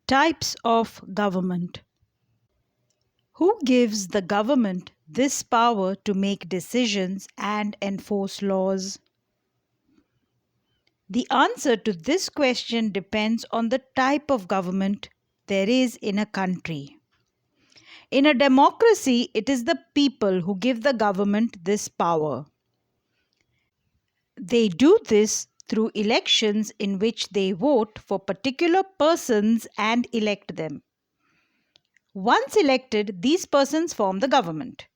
Types of government. Who gives the government this power to make decisions and enforce laws? The answer to this question depends on the type of government there is in a country. In a democracy, it is the people who give the government this power. They do this through elections in which they vote for particular persons and elect them. Once elected, these persons form the government.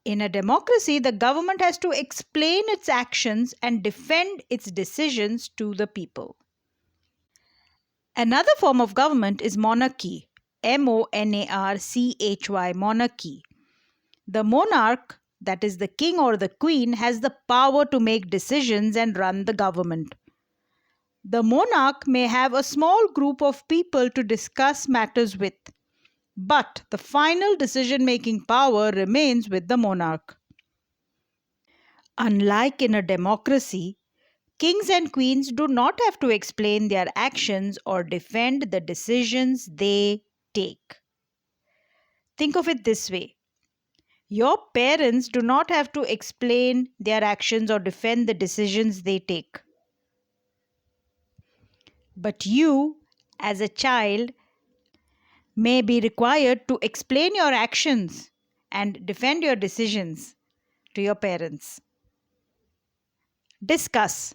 In a democracy, the government has to explain its actions and defend its decisions to the people. Another form of government is monarchy, monarchy, monarchy. The monarch, that is the king or the queen, has the power to make decisions and run the government. The monarch may have a small group of people to discuss matters with, but the final decision-making power remains with the monarch. Unlike in a democracy, kings and queens do not have to explain their actions or defend the decisions they take. Think of it this way. Your parents do not have to explain their actions or defend the decisions they take. But you, as a child, may be required to explain your actions and defend your decisions to your parents. Discuss.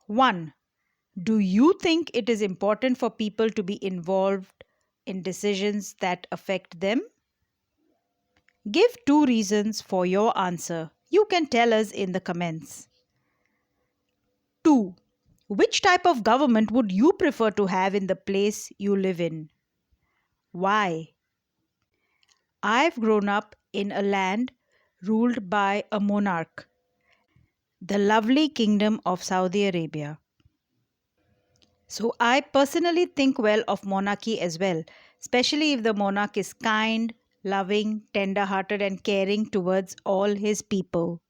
1. Do you think it is important for people to be involved in decisions that affect them? Give 2 reasons for your answer. You can tell us in the comments. 2. Which type of government would you prefer to have in the place you live in? Why? I've grown up in a land ruled by a monarch, the lovely Kingdom of Saudi Arabia. So I personally think well of monarchy as well, especially if the monarch is kind, loving, tender-hearted and caring towards all his people.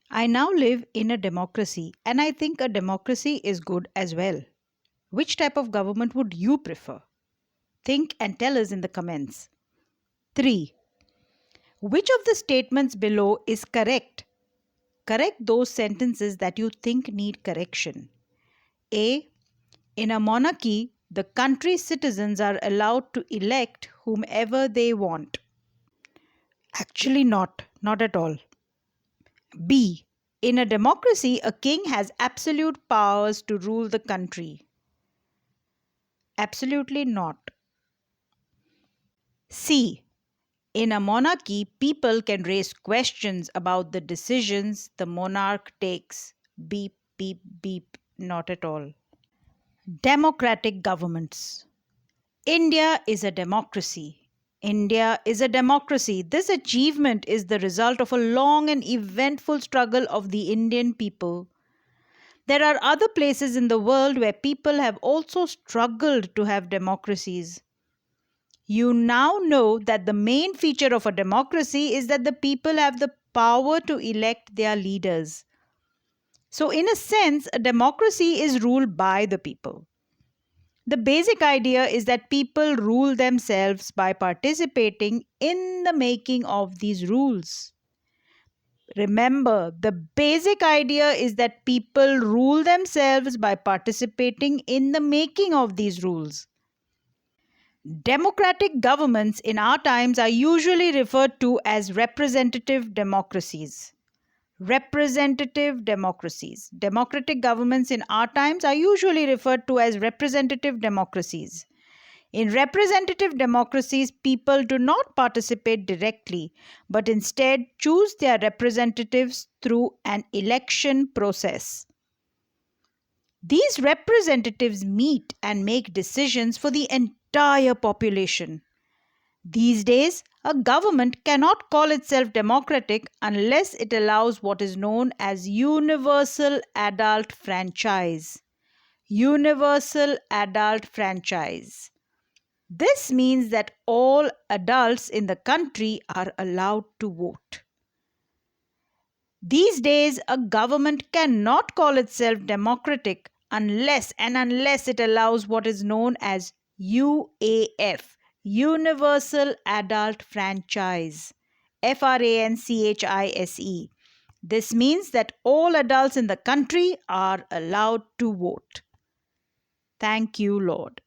I now live in a democracy and I think a democracy is good as well. Which type of government would you prefer? Think and tell us in the comments. 3. Which of the statements below is correct? Correct those sentences that you think need correction. A. In a monarchy, the country's citizens are allowed to elect whomever they want. Actually not at all. B. In a democracy, a king has absolute powers to rule the country. Absolutely not. C. In a monarchy, people can raise questions about the decisions the monarch takes. Beep, beep, beep. Not at all. Democratic governments. India is a democracy. India is a democracy. This achievement is the result of a long and eventful struggle of the Indian people. There are other places in the world where people have also struggled to have democracies. You now know that the main feature of a democracy is that the people have the power to elect their leaders. So, in a sense, a democracy is ruled by the people. The basic idea is that people rule themselves by participating in the making of these rules. Remember, the basic idea is that people rule themselves by participating in the making of these rules. Democratic governments in our times are usually referred to as representative democracies. Representative democracies. Democratic governments in our times are usually referred to as representative democracies. In representative democracies, people do not participate directly, but instead choose their representatives through an election process. These representatives meet and make decisions for the entire population. These days, a government cannot call itself democratic unless it allows what is known as universal adult franchise. Universal adult franchise. This means that all adults in the country are allowed to vote. These days, a government cannot call itself democratic unless it allows what is known as UAF, Universal Adult Franchise, FRANCHISE. This means that all adults in the country are allowed to vote. Thank you, Lord.